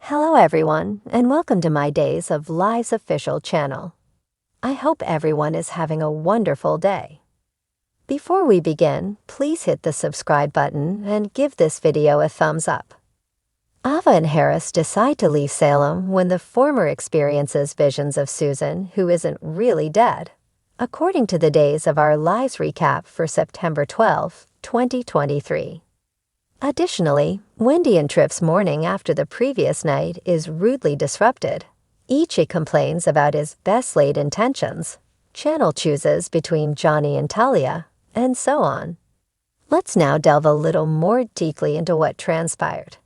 Hello everyone, and welcome to my Days of Lies official channel. I hope everyone is having a wonderful day. Before we begin, please hit the subscribe button and give this video a thumbs up. Ava and Harris decide to leave Salem when the former experiences visions of Susan, who isn't really dead, according to the Days of Our Lives recap for September 12, 2023. Additionally, Wendy and Tripp's morning after the previous night is rudely disrupted. Ichi complains about his best-laid intentions. Channel chooses between Johnny and Talia, and so on. Let's now delve a little more deeply into what transpired.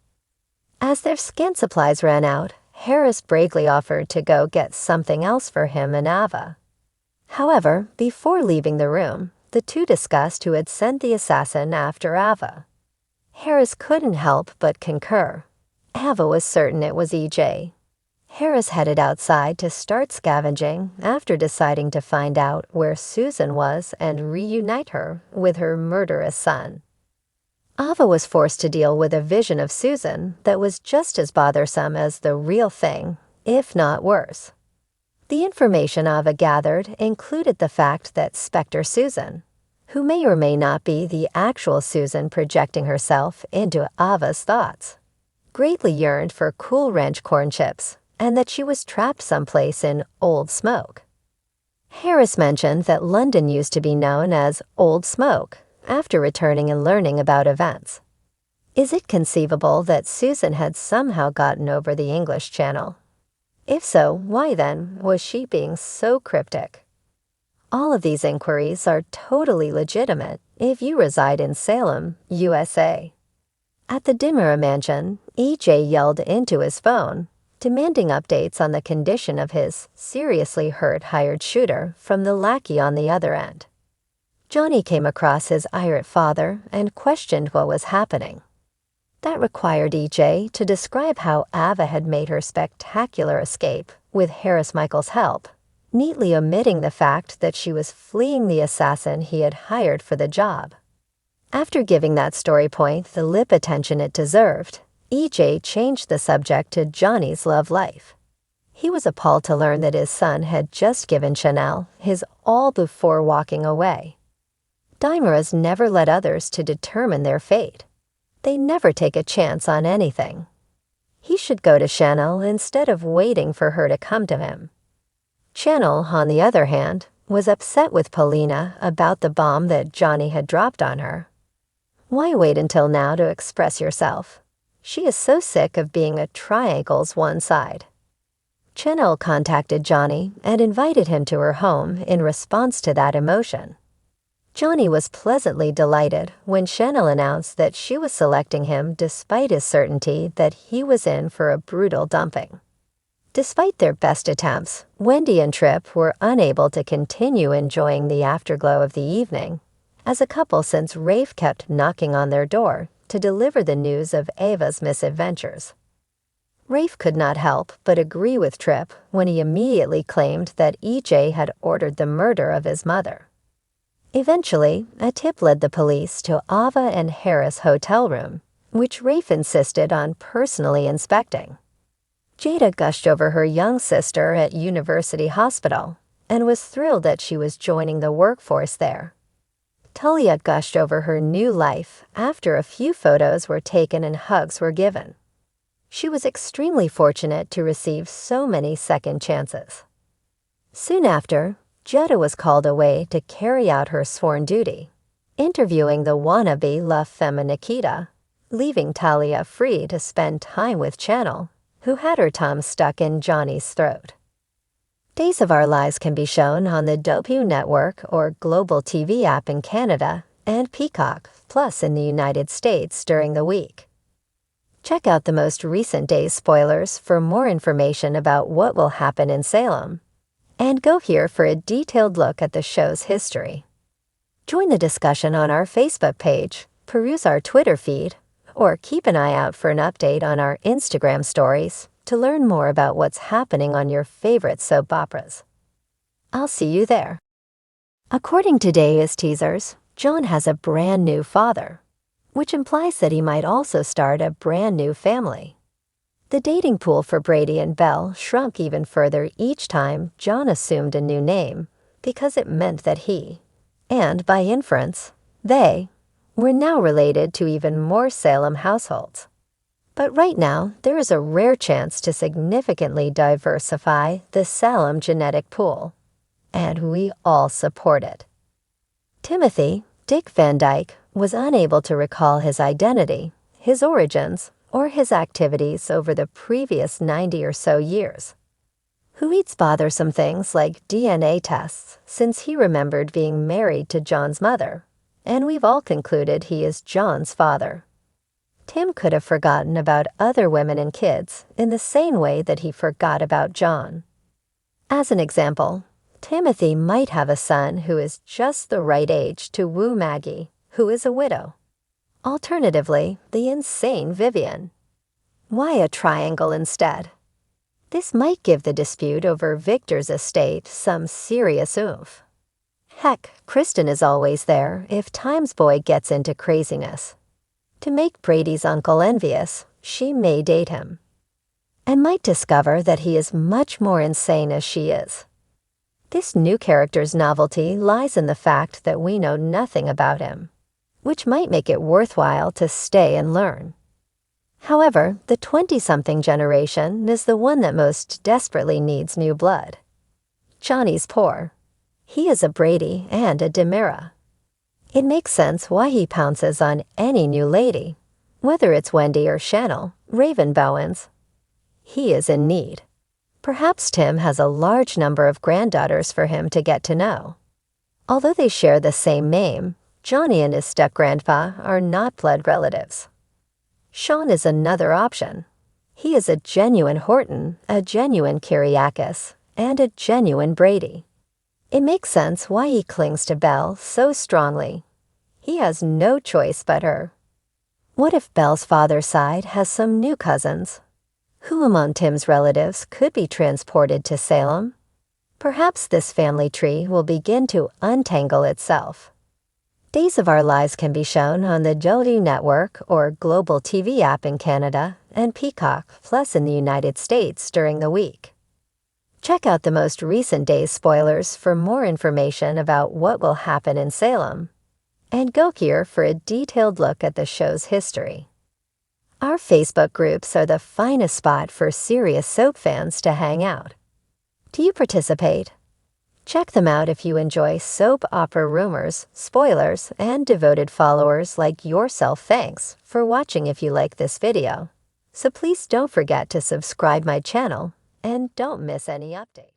As their skin supplies ran out, Harris bravely offered to go get something else for him and Ava. However, before leaving the room, the two discussed who had sent the assassin after Ava. Harris couldn't help but concur. Ava was certain it was EJ. Harris headed outside to start scavenging after deciding to find out where Susan was and reunite her with her murderous son. Ava was forced to deal with a vision of Susan that was just as bothersome as the real thing, if not worse. The information Ava gathered included the fact that Spectre Susan, who may or may not be the actual Susan projecting herself into Ava's thoughts, greatly yearned for Cool Ranch corn chips and that she was trapped someplace in Old Smoke. Harris mentioned that London used to be known as Old Smoke after returning and learning about events. Is it conceivable that Susan had somehow gotten over the English Channel? If so, why then was she being so cryptic? All of these inquiries are totally legitimate if you reside in Salem, USA. At the Dimura mansion, EJ yelled into his phone, demanding updates on the condition of his seriously hurt hired shooter from the lackey on the other end. Johnny came across his irate father and questioned what was happening. That required EJ to describe how Ava had made her spectacular escape with Harris Michael's help, neatly omitting the fact that she was fleeing the assassin he had hired for the job. After giving that story point the lip attention it deserved, EJ changed the subject to Johnny's love life. He was appalled to learn that his son had just given Chanel his all before walking away. Dimuras never let others to determine their fate. They never take a chance on anything. He should go to Chanel instead of waiting for her to come to him. Chanel, on the other hand, was upset with Paulina about the bomb that Johnny had dropped on her. Why wait until now to express yourself? She is so sick of being a triangle's one side. Chanel contacted Johnny and invited him to her home in response to that emotion. Johnny was pleasantly delighted when Chanel announced that she was selecting him despite his certainty that he was in for a brutal dumping. Despite their best attempts, Wendy and Tripp were unable to continue enjoying the afterglow of the evening as a couple, since Rafe kept knocking on their door to deliver the news of Ava's misadventures. Rafe could not help but agree with Tripp when he immediately claimed that EJ had ordered the murder of his mother. Eventually, a tip led the police to Ava and Harris' hotel room, which Rafe insisted on personally inspecting. Jada gushed over her young sister at University Hospital and was thrilled that she was joining the workforce there. Talia gushed over her new life after a few photos were taken and hugs were given. She was extremely fortunate to receive so many second chances. Soon after, Jada was called away to carry out her sworn duty, interviewing the wannabe La Femme Nikita, leaving Talia free to spend time with Chanel, who had her tongue stuck in Johnny's throat. Days of Our Lives can be shown on the Dopu Network or Global TV app in Canada and Peacock Plus in the United States during the week. Check out the most recent day's spoilers for more information about what will happen in Salem, and go here for a detailed look at the show's history. Join the discussion on our Facebook page, peruse our Twitter feed, or keep an eye out for an update on our Instagram stories to learn more about what's happening on your favorite soap operas. I'll see you there. According to Daya's teasers, John has a brand new father, which implies that he might also start a brand new family. The dating pool for Brady and Belle shrunk even further each time John assumed a new name, because it meant that he, and by inference, they, were now related to even more Salem households. But right now, there is a rare chance to significantly diversify the Salem genetic pool, and we all support it. Timothy Dick Van Dyke was unable to recall his identity, his origins, or his activities over the previous 90 or so years. Who eats bothersome things like DNA tests, since he remembered being married to John's mother, and we've all concluded he is John's father. Tim could have forgotten about other women and kids in the same way that he forgot about John. As an example, Timothy might have a son who is just the right age to woo Maggie, who is a widow. Alternatively, the insane Vivian. Why a triangle instead? This might give the dispute over Victor's estate some serious oomph. Heck, Kristen is always there if Times Boy gets into craziness. To make Brady's uncle envious, she may date him, and might discover that he is much more insane as she is. This new character's novelty lies in the fact that we know nothing about him, which might make it worthwhile to stay and learn. However, the 20-something generation is the one that most desperately needs new blood. Johnny's poor. He is a Brady and a DiMera. It makes sense why he pounces on any new lady, whether it's Wendy or Chanel, Raven Bowens. He is in need. Perhaps Tim has a large number of granddaughters for him to get to know. Although they share the same name, Johnny and his step-grandpa are not blood relatives. Sean is another option. He is a genuine Horton, a genuine Kyriakis, and a genuine Brady. It makes sense why he clings to Belle so strongly. He has no choice but her. What if Belle's father's side has some new cousins? Who among Tim's relatives could be transported to Salem? Perhaps this family tree will begin to untangle itself. Days of Our Lives can be shown on the Jodie Network or Global TV app in Canada and Peacock Plus in the United States during the week. Check out the most recent day's spoilers for more information about what will happen in Salem, and go here for a detailed look at the show's history. Our Facebook groups are the finest spot for serious soap fans to hang out. Do you participate? Check them out if you enjoy soap opera rumors, spoilers, and devoted followers like yourself. Thanks for watching if you like this video. So please don't forget to subscribe my channel and don't miss any update.